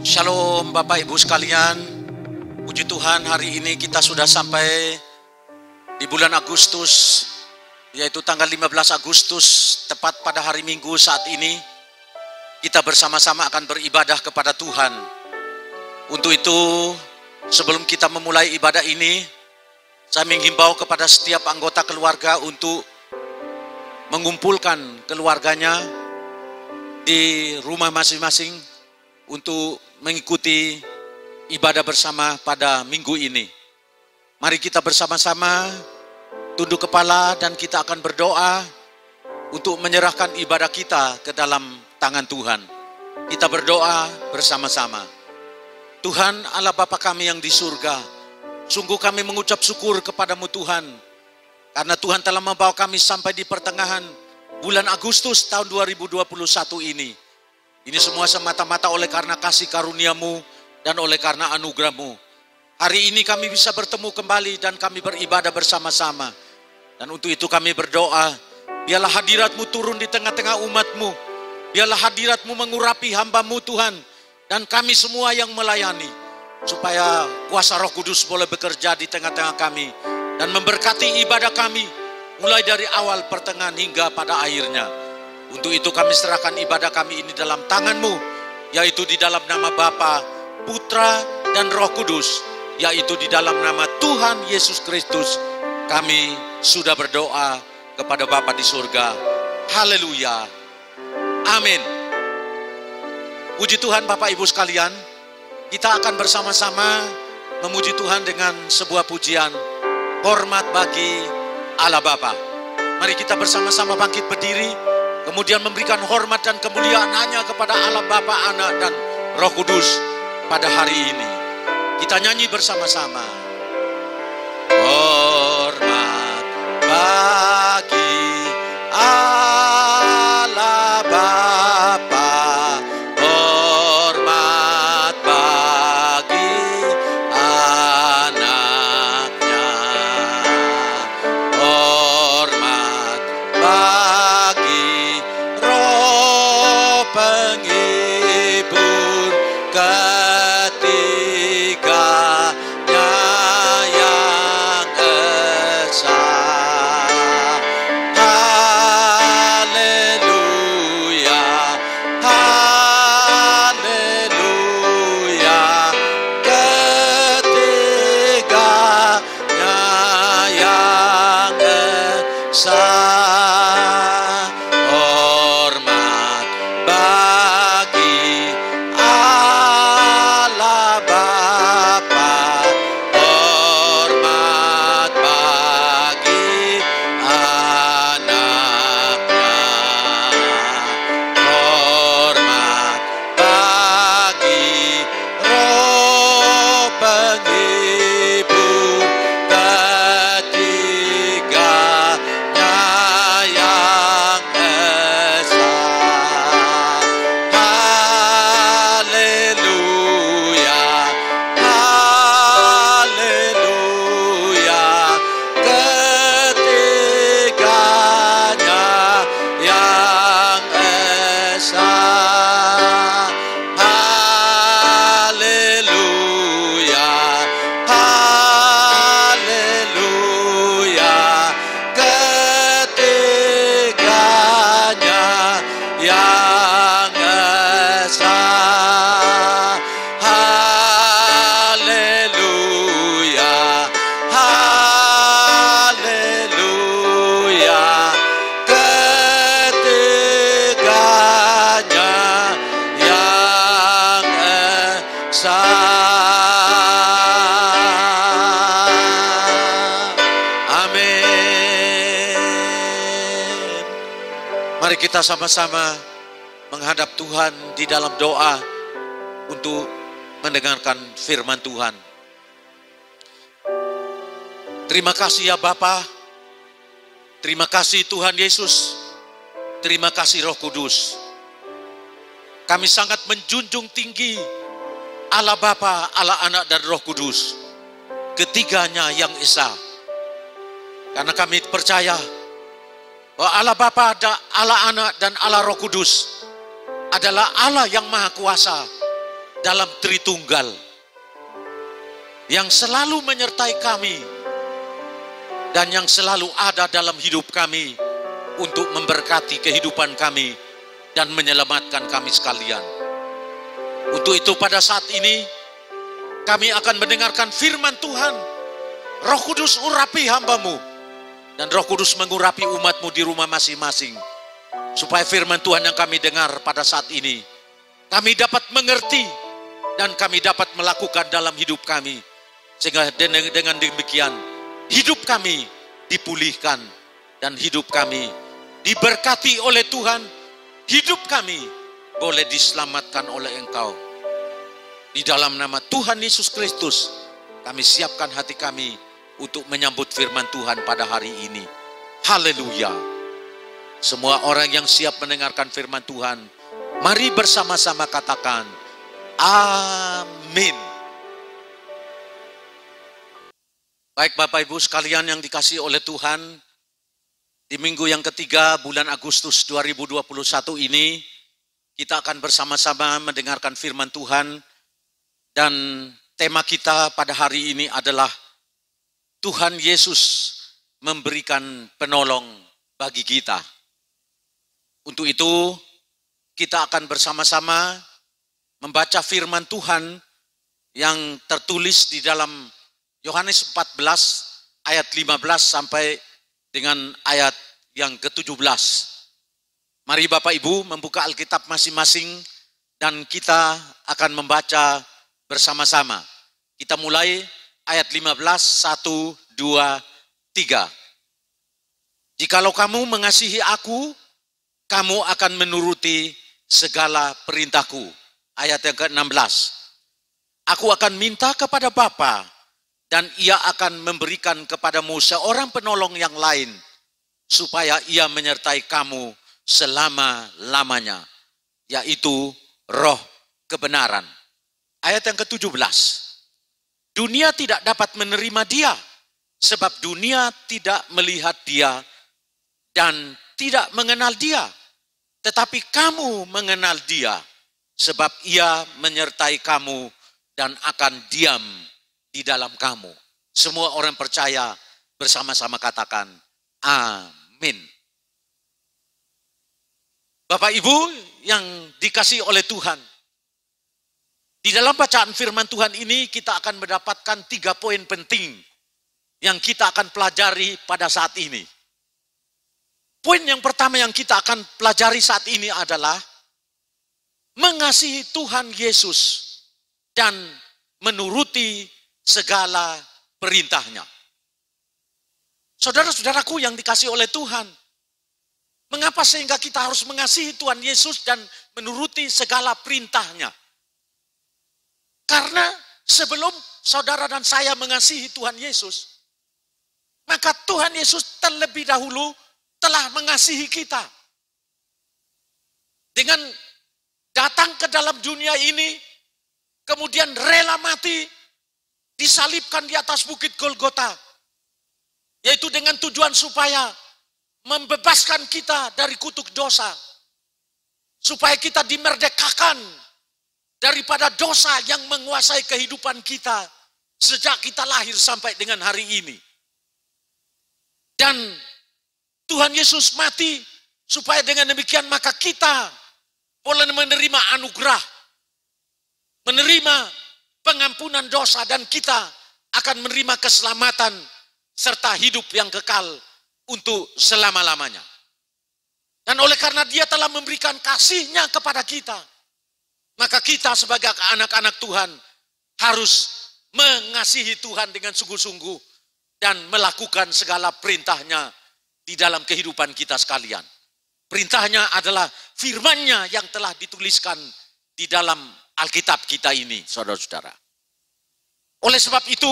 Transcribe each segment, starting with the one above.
Shalom Bapak Ibu sekalian. Puji Tuhan, hari ini kita sudah sampai di bulan Agustus, yaitu tanggal 15 Agustus, tepat pada hari Minggu saat ini. Kita bersama-sama akan beribadah kepada Tuhan. Untuk itu, sebelum kita memulai ibadah ini, saya menghimbau kepada setiap anggota keluarga untuk mengumpulkan keluarganya di rumah masing-masing untuk mengikuti ibadah bersama pada minggu ini. Mari kita bersama-sama tunduk kepala dan kita akan berdoa untuk menyerahkan ibadah kita ke dalam tangan Tuhan. Kita berdoa bersama-sama. Tuhan Allah Bapa kami yang di surga, sungguh kami mengucap syukur kepadamu Tuhan, karena Tuhan telah membawa kami sampai di pertengahan bulan Agustus tahun 2021 ini. Ini semua semata-mata oleh karena kasih karunia-Mu dan oleh karena anugerah-Mu. Hari ini kami bisa bertemu kembali dan kami beribadah bersama-sama. Dan untuk itu kami berdoa, biarlah hadirat-Mu turun di tengah-tengah umat-Mu. Biarlah hadirat-Mu mengurapi hamba-Mu Tuhan. Dan kami semua yang melayani. Supaya kuasa Roh Kudus boleh bekerja di tengah-tengah kami. Dan memberkati ibadah kami. Mulai dari awal, pertengahan hingga pada akhirnya. Untuk itu kami serahkan ibadah kami ini dalam tangan-Mu, yaitu di dalam nama Bapa, Putra, dan Roh Kudus, yaitu di dalam nama Tuhan Yesus Kristus. Kami sudah berdoa kepada Bapa di surga. Haleluya. Amin. Puji Tuhan Bapak Ibu sekalian, kita akan bersama-sama memuji Tuhan dengan sebuah pujian, hormat bagi Allah Bapa. Mari kita bersama-sama bangkit berdiri, kemudian memberikan hormat dan kemuliaan hanya kepada Allah Bapa, Anak, dan Roh Kudus pada hari ini. Kita nyanyi bersama-sama. Hormat bagi Allah Bapa, hormat bagi anaknya, hormat bagi Roh penghibur ketiganya yang esa. Haleluya, haleluya, ketiganya yang esa. Hormat bagi Allah Bapa, hormat bagi anaknya, hormat bagi Roh penghibur ketiganya yang esa. Haleluya, haleluya, ketiganya yang esa. Haleluya, haleluya, ketiganya yang esa. Haleluya, haleluya, ketiganya yang esa. Amin. Mari kita sama-sama menghadap Tuhan di dalam doa untuk mendengarkan firman Tuhan. Terima kasih ya Bapa, terima kasih Tuhan Yesus, terima kasih Roh Kudus. Kami sangat menjunjung tinggi Allah Bapa, Allah Anak, dan Roh Kudus, ketiganya yang esa. Karena kami percaya bahwa Allah Bapa, Allah Anak, dan Allah Roh Kudus adalah Allah yang Maha Kuasa, dalam Tritunggal yang selalu menyertai kami dan yang selalu ada dalam hidup kami untuk memberkati kehidupan kami dan menyelamatkan kami sekalian. Untuk itu pada saat ini kami akan mendengarkan firman Tuhan. Roh Kudus urapi hamba-Mu dan Roh Kudus mengurapi umat-Mu di rumah masing-masing, supaya firman Tuhan yang kami dengar pada saat ini kami dapat mengerti dan kami dapat melakukan dalam hidup kami, sehingga dengan demikian hidup kami dipulihkan dan hidup kami diberkati oleh Tuhan. Hidup kami boleh diselamatkan oleh Engkau. Di dalam nama Tuhan Yesus Kristus kami siapkan hati kami untuk menyambut firman Tuhan pada hari ini. Haleluya. Semua orang yang siap mendengarkan firman Tuhan, mari bersama-sama katakan amin. Baik Bapak Ibu sekalian yang dikasihi oleh Tuhan, di minggu yang ketiga bulan Agustus 2021 ini kita akan bersama-sama mendengarkan firman Tuhan, dan tema kita pada hari ini adalah Tuhan Yesus memberikan penolong bagi kita. Untuk itu kita akan bersama-sama membaca firman Tuhan yang tertulis di dalam Yohanes 14 ayat 15 sampai dengan ayat yang ke-17. Mari Bapak Ibu membuka Alkitab masing-masing dan kita akan membaca bersama-sama. Kita mulai ayat 15, 1, 2, 3. Jikalau kamu mengasihi aku, kamu akan menuruti segala perintahku. Ayat yang ke-16. Aku akan minta kepada Bapa, dan ia akan memberikan kepadamu seorang penolong yang lain, supaya ia menyertai kamu selama-lamanya, yaitu Roh kebenaran. Ayat yang ke-17. Dunia tidak dapat menerima dia, sebab dunia tidak melihat dia dan tidak mengenal dia. Tetapi kamu mengenal dia, sebab ia menyertai kamu dan akan diam di dalam kamu. Semua orang percaya bersama-sama katakan amin. Bapak Ibu yang dikasihi oleh Tuhan, di dalam bacaan firman Tuhan ini kita akan mendapatkan 3 poin penting yang kita akan pelajari pada saat ini. Poin yang pertama yang kita akan pelajari saat ini adalah mengasihi Tuhan Yesus dan menuruti segala perintahnya. Saudara-saudaraku yang dikasihi oleh Tuhan, mengapa sehingga kita harus mengasihi Tuhan Yesus dan menuruti segala perintahnya? Karena sebelum saudara dan saya mengasihi Tuhan Yesus, maka Tuhan Yesus terlebih dahulu telah mengasihi kita. Dengan datang ke dalam dunia ini, kemudian rela mati, disalibkan di atas bukit Golgota, yaitu dengan tujuan supaya membebaskan kita dari kutuk dosa, supaya kita dimerdekakan daripada dosa yang menguasai kehidupan kita sejak kita lahir sampai dengan hari ini. Dan Tuhan Yesus mati supaya dengan demikian maka kita boleh menerima anugerah, menerima pengampunan dosa, dan kita akan menerima keselamatan serta hidup yang kekal untuk selama-lamanya. Dan oleh karena Dia telah memberikan kasih-Nya kepada kita, maka kita sebagai anak-anak Tuhan harus mengasihi Tuhan dengan sungguh-sungguh dan melakukan segala perintah-Nya di dalam kehidupan kita sekalian. Perintah-Nya adalah firman-Nya yang telah dituliskan di dalam Alkitab kita ini, saudara-saudara. Oleh sebab itu,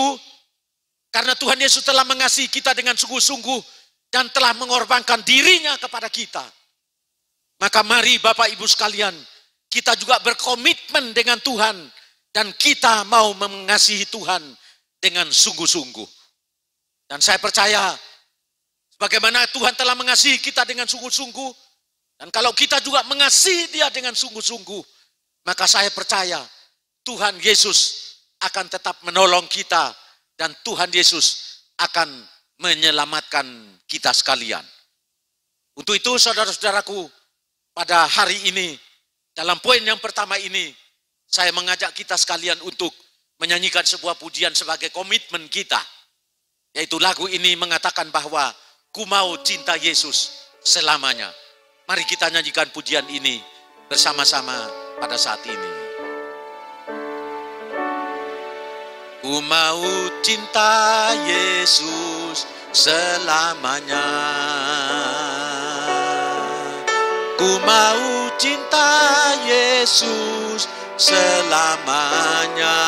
karena Tuhan Yesus telah mengasihi kita dengan sungguh-sungguh dan telah mengorbankan diri-Nya kepada kita, maka mari Bapak Ibu sekalian, kita juga berkomitmen dengan Tuhan dan kita mau mengasihi Tuhan dengan sungguh-sungguh. Dan saya percaya, bagaimana Tuhan telah mengasihi kita dengan sungguh-sungguh, dan kalau kita juga mengasihi Dia dengan sungguh-sungguh, maka saya percaya Tuhan Yesus akan tetap menolong kita dan Tuhan Yesus akan menyelamatkan kita sekalian. Untuk itu saudara-saudaraku, pada hari ini, dalam poin yang pertama ini, saya mengajak kita sekalian untuk menyanyikan sebuah pujian sebagai komitmen kita. Yaitu lagu ini mengatakan bahwa ku mau cinta Yesus selamanya. Mari kita nyanyikan pujian ini bersama-sama pada saat ini. Ku mau cinta Yesus selamanya. Ku mau cinta Yesus selamanya.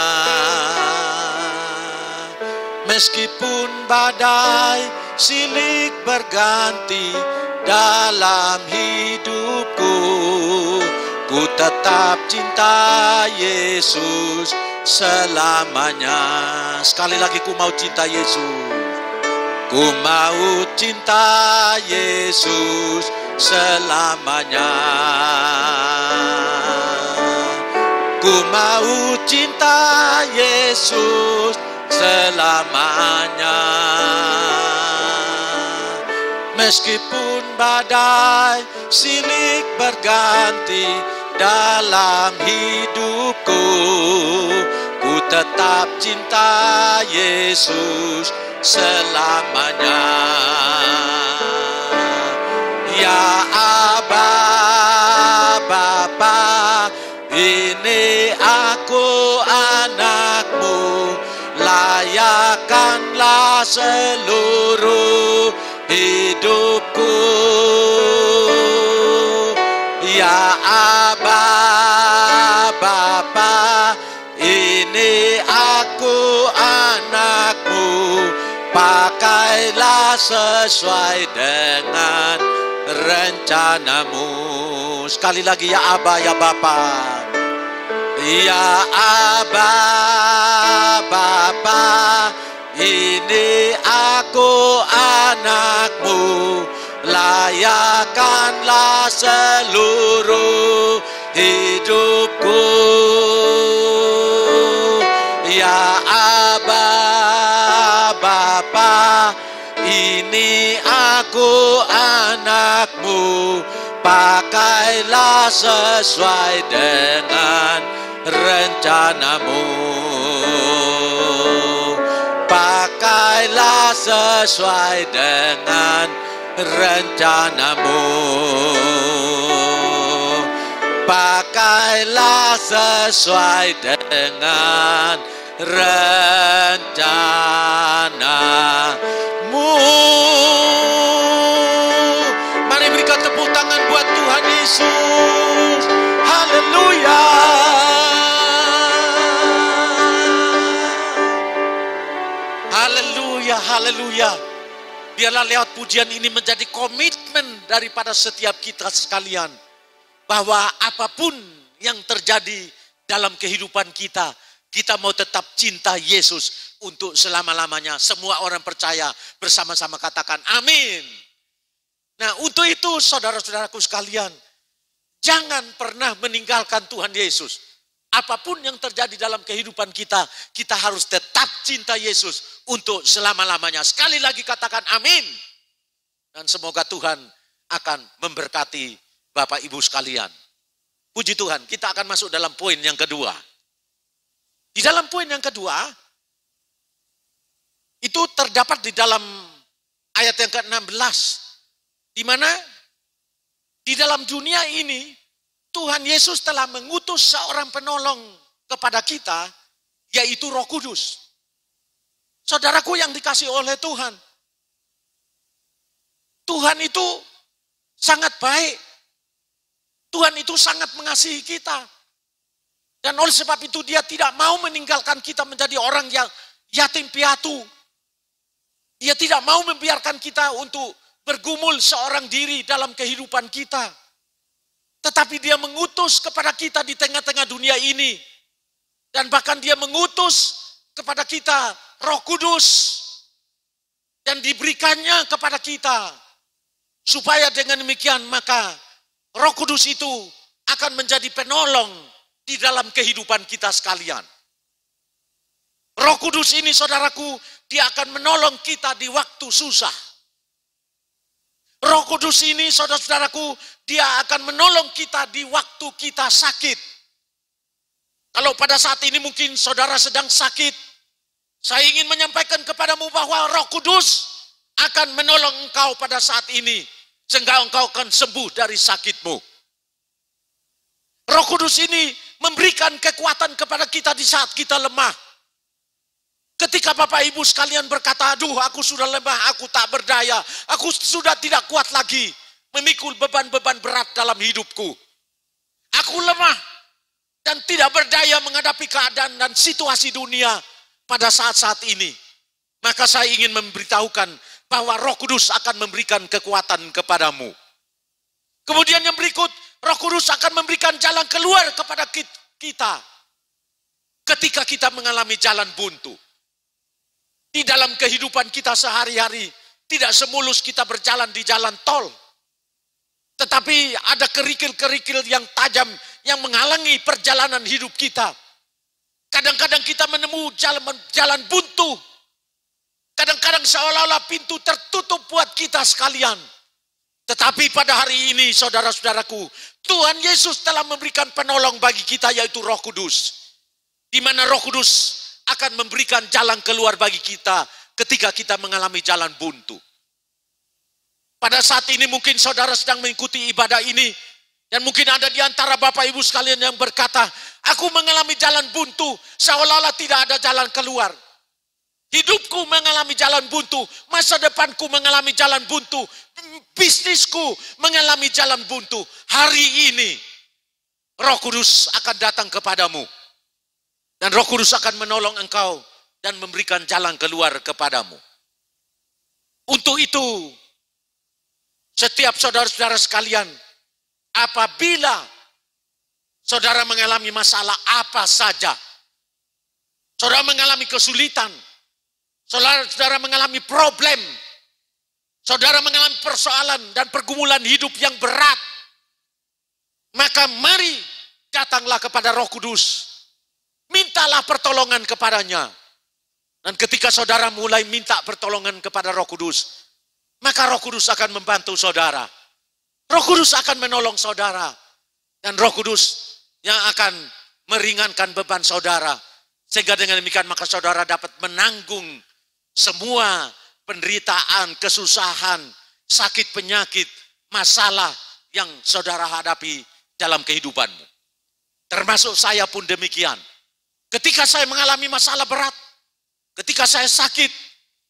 Meskipun badai silih berganti dalam hidupku, ku tetap cinta Yesus selamanya. Sekali lagi, ku mau cinta Yesus. Ku mau cinta Yesus selamanya. Ku mau cinta Yesus selamanya. Meskipun badai silih berganti dalam hidupku, ku tetap cinta Yesus selamanya. Ya Aba, Bapa, ini aku anakmu, layakkanlah seluruh hidupku. Ya Aba, Bapa, ini aku anakmu, pakailah sesuai dengan rencanamu. Sekali lagi, ya Aba, ya Bapa. Ya Aba, Bapa, ini aku anakmu, layakkanlah seluruh hidupku. Ya Aba, Bapa, ini aku anakmu, pakailah sesuai dengan rencanamu. Pakailah sesuai dengan rencanamu. Pakailah sesuai dengan rencanamu. Mari berikan tepuk tangan buat Tuhan Yesus. Haleluya. Haleluya, haleluya. Biarlah lewat pujian ini menjadi komitmen daripada setiap kita sekalian, bahwa apapun yang terjadi dalam kehidupan kita, kita mau tetap cinta Yesus untuk selama-lamanya. Semua orang percaya bersama-sama katakan amin. Nah, untuk itu saudara-saudaraku sekalian, jangan pernah meninggalkan Tuhan Yesus. Apapun yang terjadi dalam kehidupan kita, kita harus tetap cinta Yesus untuk selama-lamanya. Sekali lagi katakan amin. Dan semoga Tuhan akan memberkati Bapak Ibu sekalian. Puji Tuhan, kita akan masuk dalam poin yang kedua. Di dalam poin yang kedua, itu terdapat di dalam ayat yang ke-16. Di mana di dalam dunia ini, Tuhan Yesus telah mengutus seorang penolong kepada kita, yaitu Roh Kudus. Saudaraku yang dikasihi oleh Tuhan, Tuhan itu sangat baik. Tuhan itu sangat mengasihi kita. Dan oleh sebab itu dia tidak mau meninggalkan kita menjadi orang yang yatim piatu. Dia tidak mau membiarkan kita untuk bergumul seorang diri dalam kehidupan kita. Tetapi dia mengutus kepada kita di tengah-tengah dunia ini. Dan bahkan dia mengutus kepada kita Roh Kudus. Dan diberikannya kepada kita. Supaya dengan demikian maka Roh Kudus itu akan menjadi penolong di dalam kehidupan kita sekalian. Roh Kudus ini saudaraku, dia akan menolong kita di waktu susah. Roh Kudus ini saudara-saudaraku, dia akan menolong kita di waktu kita sakit. Kalau pada saat ini mungkin saudara sedang sakit, saya ingin menyampaikan kepadamu bahwa Roh Kudus akan menolong engkau pada saat ini, sehingga engkau akan sembuh dari sakitmu. Roh Kudus ini memberikan kekuatan kepada kita di saat kita lemah. Ketika Bapak Ibu sekalian berkata, aduh aku sudah lemah, aku tak berdaya, aku sudah tidak kuat lagi memikul beban-beban berat dalam hidupku. Aku lemah dan tidak berdaya menghadapi keadaan dan situasi dunia pada saat-saat ini. Maka saya ingin memberitahukan bahwa Roh Kudus akan memberikan kekuatan kepadamu. Kemudian yang berikut, Roh Kudus akan memberikan jalan keluar kepada kita ketika kita mengalami jalan buntu. Di dalam kehidupan kita sehari-hari, tidak semulus kita berjalan di jalan tol. Tetapi ada kerikil-kerikil yang tajam yang menghalangi perjalanan hidup kita. Kadang-kadang kita menemui jalan buntu. Kadang-kadang seolah-olah pintu tertutup buat kita sekalian. Tetapi pada hari ini saudara-saudaraku, Tuhan Yesus telah memberikan penolong bagi kita, yaitu Roh Kudus. Di mana Roh Kudus akan memberikan jalan keluar bagi kita ketika kita mengalami jalan buntu. Pada saat ini mungkin saudara sedang mengikuti ibadah ini, dan mungkin ada di antara Bapak Ibu sekalian yang berkata, aku mengalami jalan buntu, seolah-olah tidak ada jalan keluar. Hidupku mengalami jalan buntu, masa depanku mengalami jalan buntu, bisnisku mengalami jalan buntu. Hari ini Roh Kudus akan datang kepadamu. Dan Roh Kudus akan menolong engkau dan memberikan jalan keluar kepadamu. Untuk itu, setiap saudara-saudara sekalian, apabila saudara mengalami masalah apa saja, saudara mengalami kesulitan, saudara mengalami problem, saudara mengalami persoalan dan pergumulan hidup yang berat, maka mari datanglah kepada Roh Kudus. Mintalah pertolongan kepadanya. Dan ketika saudara mulai minta pertolongan kepada Roh Kudus, maka Roh Kudus akan membantu saudara. Roh Kudus akan menolong saudara. Dan Roh Kudus yang akan meringankan beban saudara. Sehingga dengan demikian maka saudara dapat menanggung semua penderitaan, kesusahan, sakit penyakit, masalah yang saudara hadapi dalam kehidupanmu. Termasuk saya pun demikian. Ketika saya mengalami masalah berat, ketika saya sakit,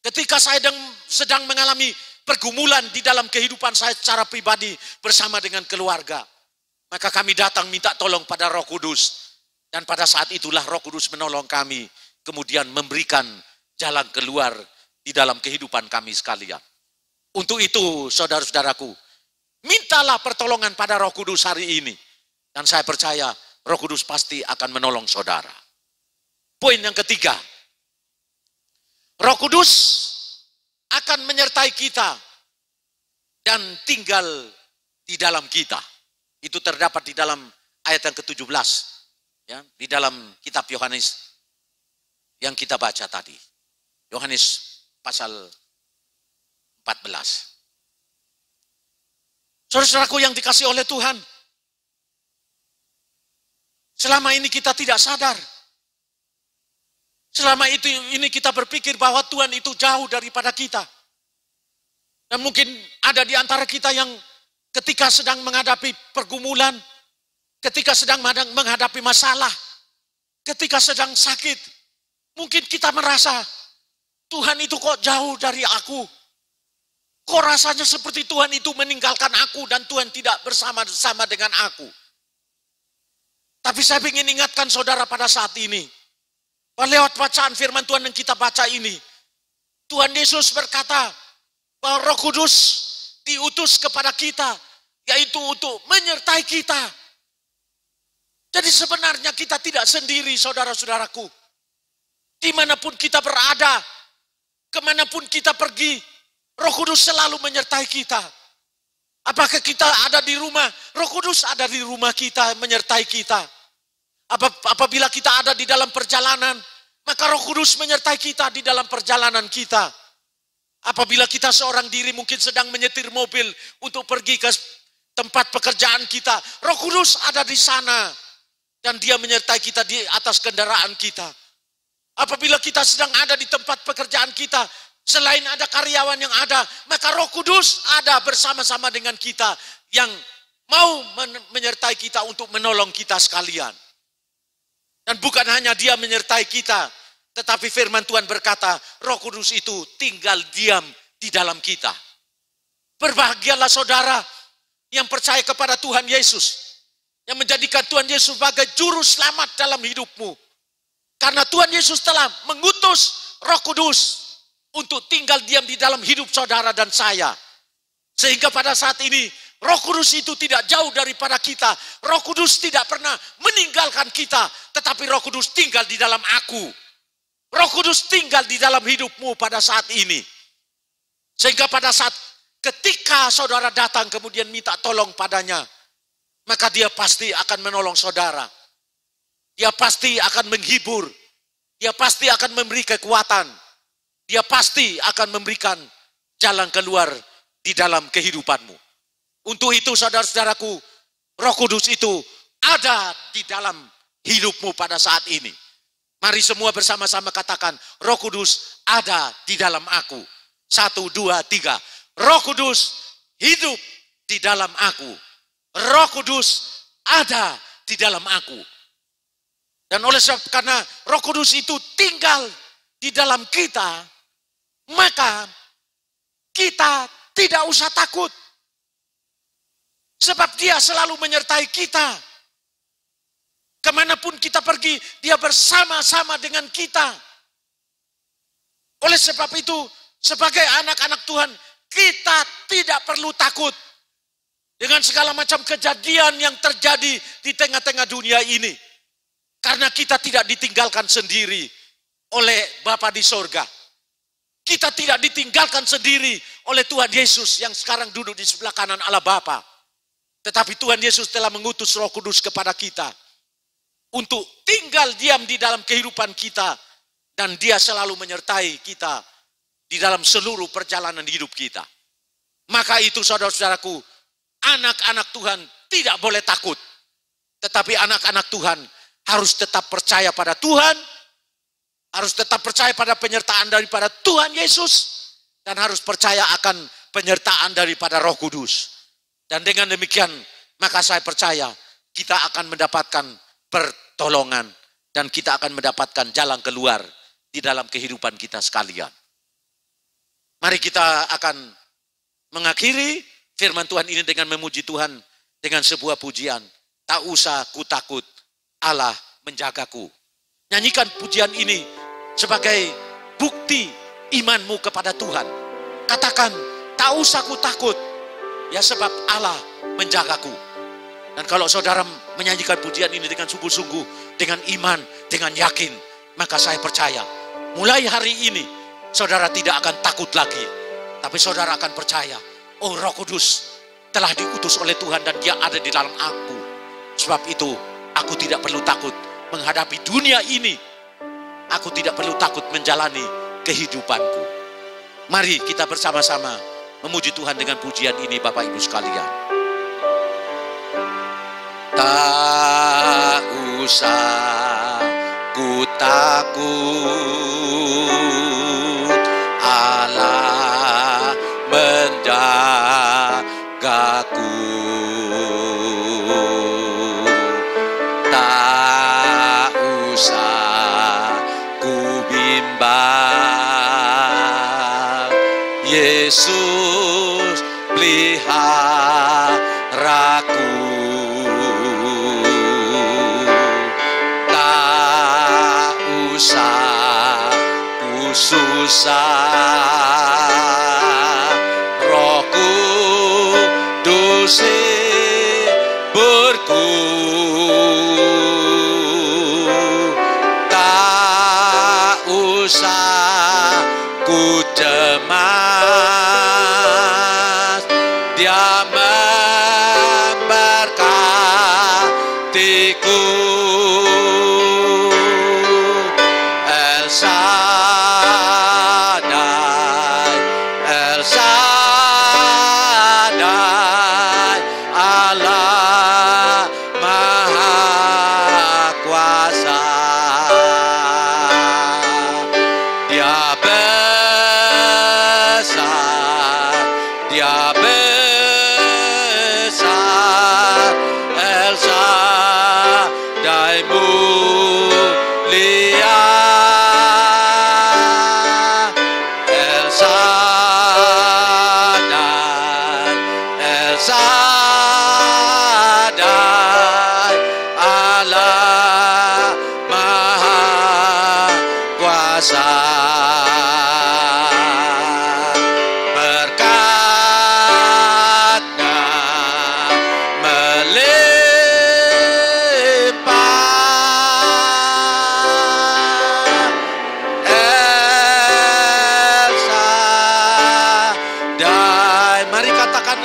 ketika saya sedang mengalami pergumulan di dalam kehidupan saya secara pribadi bersama dengan keluarga, maka kami datang minta tolong pada Roh Kudus. Dan pada saat itulah Roh Kudus menolong kami, kemudian memberikan jalan keluar di dalam kehidupan kami sekalian. Untuk itu, saudara-saudaraku, mintalah pertolongan pada Roh Kudus hari ini. Dan saya percaya Roh Kudus pasti akan menolong saudara. Poin yang ketiga, Roh Kudus akan menyertai kita dan tinggal di dalam kita. Itu terdapat di dalam ayat yang ke-17, ya, di dalam kitab Yohanes yang kita baca tadi. Yohanes pasal 14. Saudara-saudaraku yang dikasihi oleh Tuhan, selama ini kita tidak sadar. Selama ini kita berpikir bahwa Tuhan itu jauh daripada kita. Dan mungkin ada di antara kita yang ketika sedang menghadapi pergumulan, ketika sedang menghadapi masalah, ketika sedang sakit, mungkin kita merasa, Tuhan itu kok jauh dari aku. Kok rasanya seperti Tuhan itu meninggalkan aku dan Tuhan tidak bersama-sama dengan aku. Tapi saya ingin ingatkan saudara pada saat ini, lewat bacaan firman Tuhan yang kita baca ini, Tuhan Yesus berkata bahwa Roh Kudus diutus kepada kita, yaitu untuk menyertai kita. Jadi sebenarnya kita tidak sendiri, saudara-saudaraku. Dimanapun kita berada, kemanapun kita pergi, Roh Kudus selalu menyertai kita. Apakah kita ada di rumah, Roh Kudus ada di rumah kita, menyertai kita. Apabila kita ada di dalam perjalanan, maka Roh Kudus menyertai kita di dalam perjalanan kita. Apabila kita seorang diri mungkin sedang menyetir mobil untuk pergi ke tempat pekerjaan kita, Roh Kudus ada di sana dan Dia menyertai kita di atas kendaraan kita. Apabila kita sedang ada di tempat pekerjaan kita, selain ada karyawan yang ada, maka Roh Kudus ada bersama-sama dengan kita yang mau menyertai kita untuk menolong kita sekalian. Dan bukan hanya Dia menyertai kita, tetapi firman Tuhan berkata, Roh Kudus itu tinggal diam di dalam kita. Berbahagialah saudara yang percaya kepada Tuhan Yesus, yang menjadikan Tuhan Yesus sebagai juru selamat dalam hidupmu. Karena Tuhan Yesus telah mengutus Roh Kudus untuk tinggal diam di dalam hidup saudara dan saya. Sehingga pada saat ini, Roh Kudus itu tidak jauh daripada kita. Roh Kudus tidak pernah meninggalkan kita, tetapi Roh Kudus tinggal di dalam aku. Roh Kudus tinggal di dalam hidupmu pada saat ini. Sehingga pada saat ketika saudara datang kemudian minta tolong padanya, maka Dia pasti akan menolong saudara. Dia pasti akan menghibur. Dia pasti akan memberi kekuatan. Dia pasti akan memberikan jalan keluar di dalam kehidupanmu. Untuk itu saudara-saudaraku, Roh Kudus itu ada di dalam hidupmu pada saat ini. Mari semua bersama-sama katakan, Roh Kudus ada di dalam aku. 1, 2, 3. Roh Kudus hidup di dalam aku. Roh Kudus ada di dalam aku. Dan oleh sebab karena Roh Kudus itu tinggal di dalam kita, maka kita tidak usah takut. Sebab Dia selalu menyertai kita. Kemanapun kita pergi, Dia bersama-sama dengan kita. Oleh sebab itu, sebagai anak-anak Tuhan, kita tidak perlu takut dengan segala macam kejadian yang terjadi di tengah-tengah dunia ini. Karena kita tidak ditinggalkan sendiri oleh Bapa di sorga. Kita tidak ditinggalkan sendiri oleh Tuhan Yesus yang sekarang duduk di sebelah kanan Allah Bapa. Tetapi Tuhan Yesus telah mengutus Roh Kudus kepada kita untuk tinggal diam di dalam kehidupan kita, dan Dia selalu menyertai kita di dalam seluruh perjalanan hidup kita. Maka itu saudara-saudaraku, anak-anak Tuhan tidak boleh takut. Tetapi anak-anak Tuhan harus tetap percaya pada Tuhan, harus tetap percaya pada penyertaan daripada Tuhan Yesus, dan harus percaya akan penyertaan daripada Roh Kudus. Dan dengan demikian, maka saya percaya kita akan mendapatkan pertolongan dan kita akan mendapatkan jalan keluar di dalam kehidupan kita sekalian. Mari kita akan mengakhiri firman Tuhan ini dengan memuji Tuhan dengan sebuah pujian. Tak usah ku takut, Allah menjagaku. Nyanyikan pujian ini sebagai bukti imanmu kepada Tuhan. Katakan, tak usah ku takut, ya sebab Allah menjagaku. Dan kalau saudara menyanyikan pujian ini dengan sungguh-sungguh, dengan iman, dengan yakin, maka saya percaya, mulai hari ini, saudara tidak akan takut lagi. Tapi saudara akan percaya, oh Roh Kudus telah diutus oleh Tuhan dan Dia ada di dalam aku. Sebab itu, aku tidak perlu takut menghadapi dunia ini. Aku tidak perlu takut menjalani kehidupanku. Mari kita bersama-sama memuji Tuhan dengan pujian ini, Bapak Ibu sekalian. Tak usah ku takut, Allah menjagaku. Tak usah ku bimbang, Yesus peliharaku. Tak usah ku susah, Roh Kudus hiburku. Tak usah ku cemas, Dia memberkatiku. besar, El Shaddai mulia, El Shaddai, El Shaddai, Allah Maha Kuasa.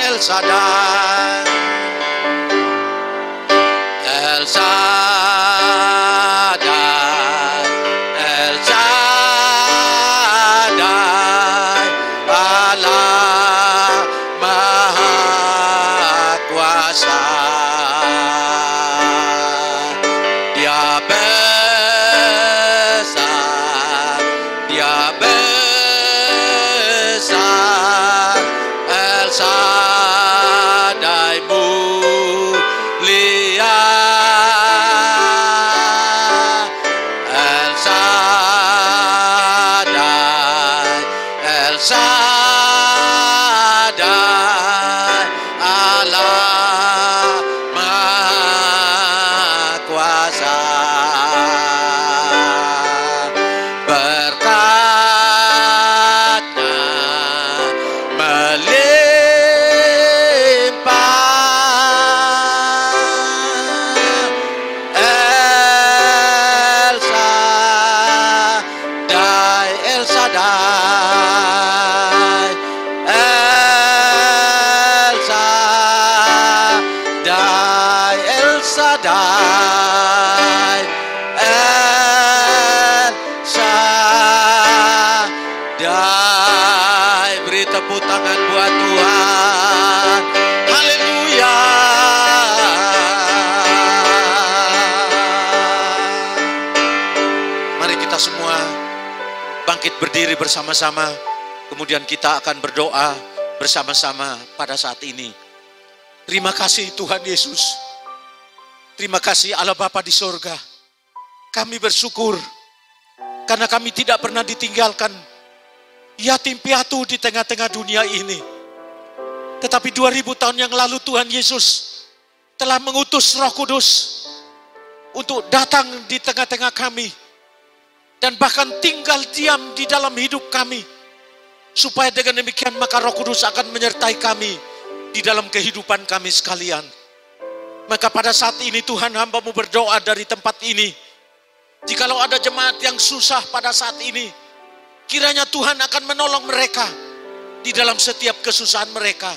El Shaddai, El Shaddai, El Shaddai, Allah Maha Kuasa. Dia besar, Dia besar, El Shaddai mulia, El Shaddai, El Shaddai, Allah Maha Kuasa. Berkatnya Shaddai, El Shaddai. Beri tepuk tangan buat Tuhan. Haleluya. Mari kita semua bangkit berdiri bersama-sama. Kemudian kita akan berdoa bersama-sama pada saat ini. Terima kasih Tuhan Yesus. Terima kasih Allah Bapa di sorga. Kami bersyukur karena kami tidak pernah ditinggalkan yatim piatu di tengah-tengah dunia ini. Tetapi 2000 tahun yang lalu Tuhan Yesus telah mengutus Roh Kudus untuk datang di tengah-tengah kami dan bahkan tinggal diam di dalam hidup kami, supaya dengan demikian maka Roh Kudus akan menyertai kami di dalam kehidupan kami sekalian. Maka pada saat ini Tuhan, hamba-Mu berdoa dari tempat ini, jikalau ada jemaat yang susah pada saat ini, kiranya Tuhan akan menolong mereka di dalam setiap kesusahan mereka.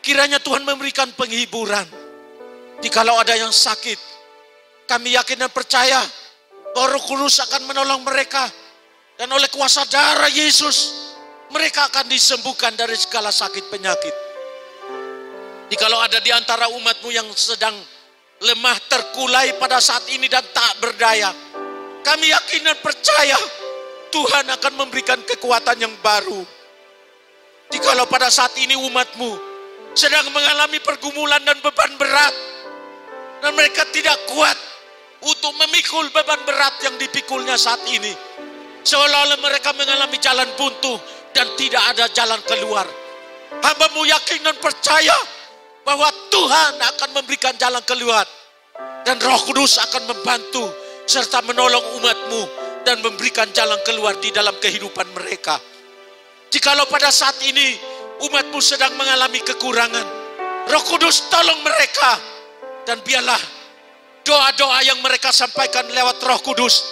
Kiranya Tuhan memberikan penghiburan. Jikalau ada yang sakit, kami yakin dan percaya bahwa Roh Kudus akan menolong mereka, dan oleh kuasa darah Yesus mereka akan disembuhkan dari segala sakit penyakit. Jikalau ada di antara umat-Mu yang sedang lemah, terkulai pada saat ini dan tak berdaya, kami yakin dan percaya Tuhan akan memberikan kekuatan yang baru. Jikalau pada saat ini umat-Mu sedang mengalami pergumulan dan beban berat, dan mereka tidak kuat untuk memikul beban berat yang dipikulnya saat ini, seolah-olah mereka mengalami jalan buntu dan tidak ada jalan keluar, hamba-Mu yakin dan percaya bahwa Tuhan akan memberikan jalan keluar, dan Roh Kudus akan membantu serta menolong umat-Mu dan memberikan jalan keluar di dalam kehidupan mereka. Jikalau pada saat ini umat-Mu sedang mengalami kekurangan, Roh Kudus tolong mereka, dan biarlah doa-doa yang mereka sampaikan lewat Roh Kudus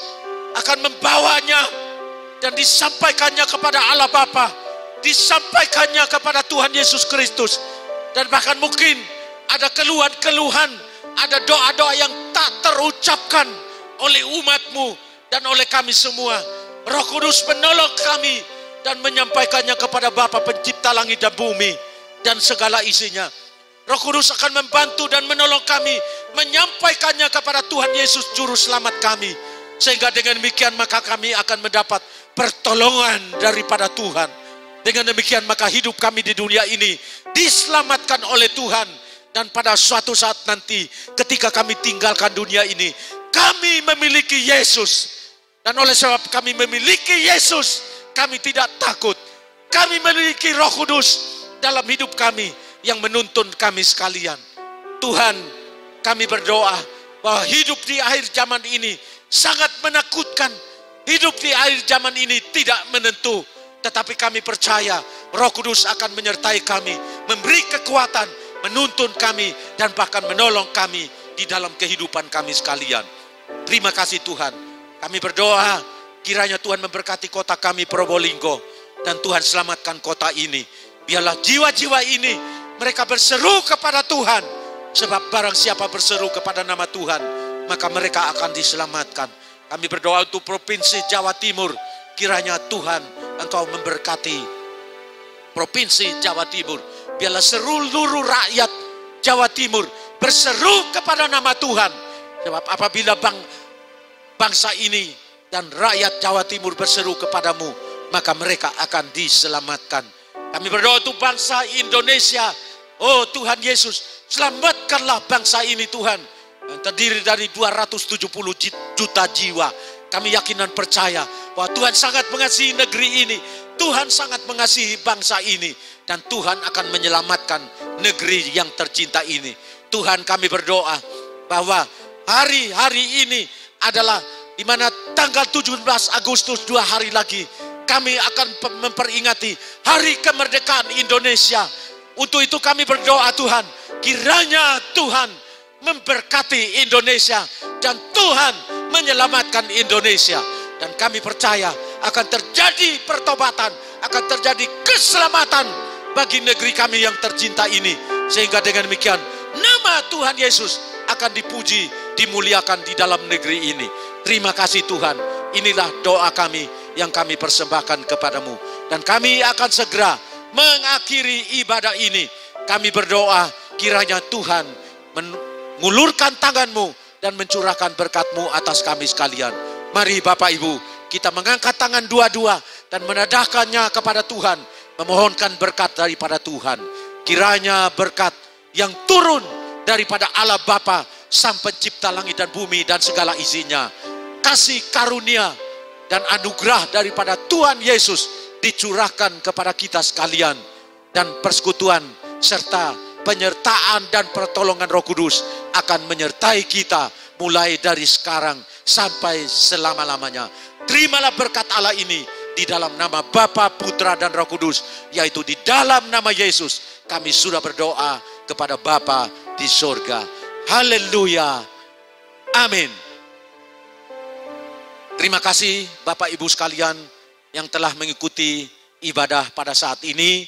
akan membawanya dan disampaikannya kepada Allah Bapa, disampaikannya kepada Tuhan Yesus Kristus. Dan bahkan mungkin ada keluhan-keluhan, ada doa-doa yang tak terucapkan oleh umat-Mu dan oleh kami semua. Roh Kudus menolong kami dan menyampaikannya kepada Bapa Pencipta langit dan bumi dan segala isinya. Roh Kudus akan membantu dan menolong kami menyampaikannya kepada Tuhan Yesus Juru Selamat kami. Sehingga dengan demikian maka kami akan mendapat pertolongan daripada Tuhan. Dengan demikian maka hidup kami di dunia ini diselamatkan oleh Tuhan. Dan pada suatu saat nanti ketika kami tinggalkan dunia ini, kami memiliki Yesus. Dan oleh sebab kami memiliki Yesus, kami tidak takut. Kami memiliki Roh Kudus dalam hidup kami yang menuntun kami sekalian. Tuhan, kami berdoa bahwa hidup di akhir zaman ini sangat menakutkan. Hidup di akhir zaman ini tidak menentu. Tetapi kami percaya Roh Kudus akan menyertai kami, memberi kekuatan, menuntun kami, dan bahkan menolong kami di dalam kehidupan kami sekalian. Terima kasih Tuhan. Kami berdoa kiranya Tuhan memberkati kota kami Probolinggo, dan Tuhan selamatkan kota ini. Biarlah jiwa-jiwa ini mereka berseru kepada Tuhan. Sebab barang siapa berseru kepada nama Tuhan, maka mereka akan diselamatkan. Kami berdoa untuk Provinsi Jawa Timur. Kiranya Tuhan Engkau memberkati Provinsi Jawa Timur. Biarlah seluruh rakyat Jawa Timur berseru kepada nama Tuhan. Sebab apabila bangsa ini dan rakyat Jawa Timur berseru kepadamu, maka mereka akan diselamatkan. Kami berdoa untuk bangsa Indonesia. Oh Tuhan Yesus, selamatkanlah bangsa ini Tuhan. Yang terdiri dari 270 juta jiwa. Kami yakin dan percaya bahwa Tuhan sangat mengasihi negeri ini. Tuhan sangat mengasihi bangsa ini. Dan Tuhan akan menyelamatkan negeri yang tercinta ini. Tuhan, kami berdoa bahwa hari-hari ini adalah di mana tanggal 17 Agustus 2 hari lagi kami akan memperingati hari kemerdekaan Indonesia. Untuk itu kami berdoa Tuhan, kiranya Tuhan memberkati Indonesia dan Tuhan menyelamatkan Indonesia. Dan kami percaya akan terjadi pertobatan, akan terjadi keselamatan bagi negeri kami yang tercinta ini. Sehingga dengan demikian nama Tuhan Yesus akan dipuji, dimuliakan di dalam negeri ini. Terima kasih Tuhan. Inilah doa kami yang kami persembahkan kepadamu. Dan kami akan segera mengakhiri ibadah ini. Kami berdoa kiranya Tuhan mengulurkan tanganmu dan mencurahkan berkat-Mu atas kami sekalian. Mari Bapak Ibu, kita mengangkat tangan dua-dua dan menadahkannya kepada Tuhan, memohonkan berkat daripada Tuhan. Kiranya berkat yang turun daripada Allah Bapa, Sang Pencipta langit dan bumi dan segala isinya, kasih karunia dan anugerah daripada Tuhan Yesus dicurahkan kepada kita sekalian, dan persekutuan serta penyertaan dan pertolongan Roh Kudus akan menyertai kita mulai dari sekarang sampai selama-lamanya. Terimalah berkat Allah ini di dalam nama Bapa, Putra dan Roh Kudus, yaitu di dalam nama Yesus kami sudah berdoa kepada Bapa di surga. Haleluya. Amin. Terima kasih Bapak Ibu sekalian yang telah mengikuti ibadah pada saat ini.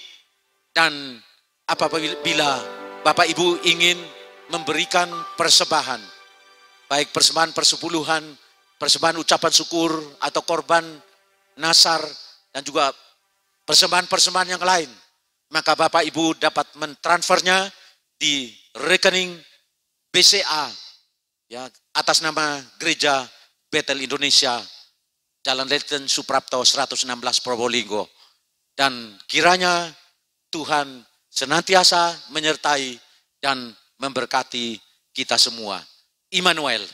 Dan apabila Bapak Ibu ingin memberikan persembahan, baik persembahan persepuluhan, persembahan ucapan syukur, atau korban nasar, dan juga persembahan-persembahan yang lain, maka Bapak Ibu dapat mentransfernya di rekening BCA ya, atas nama Gereja Betel Indonesia, Jalan Letjen Suprapto 116 Probolinggo. Dan kiranya Tuhan senantiasa menyertai dan memberkati kita semua. Immanuel.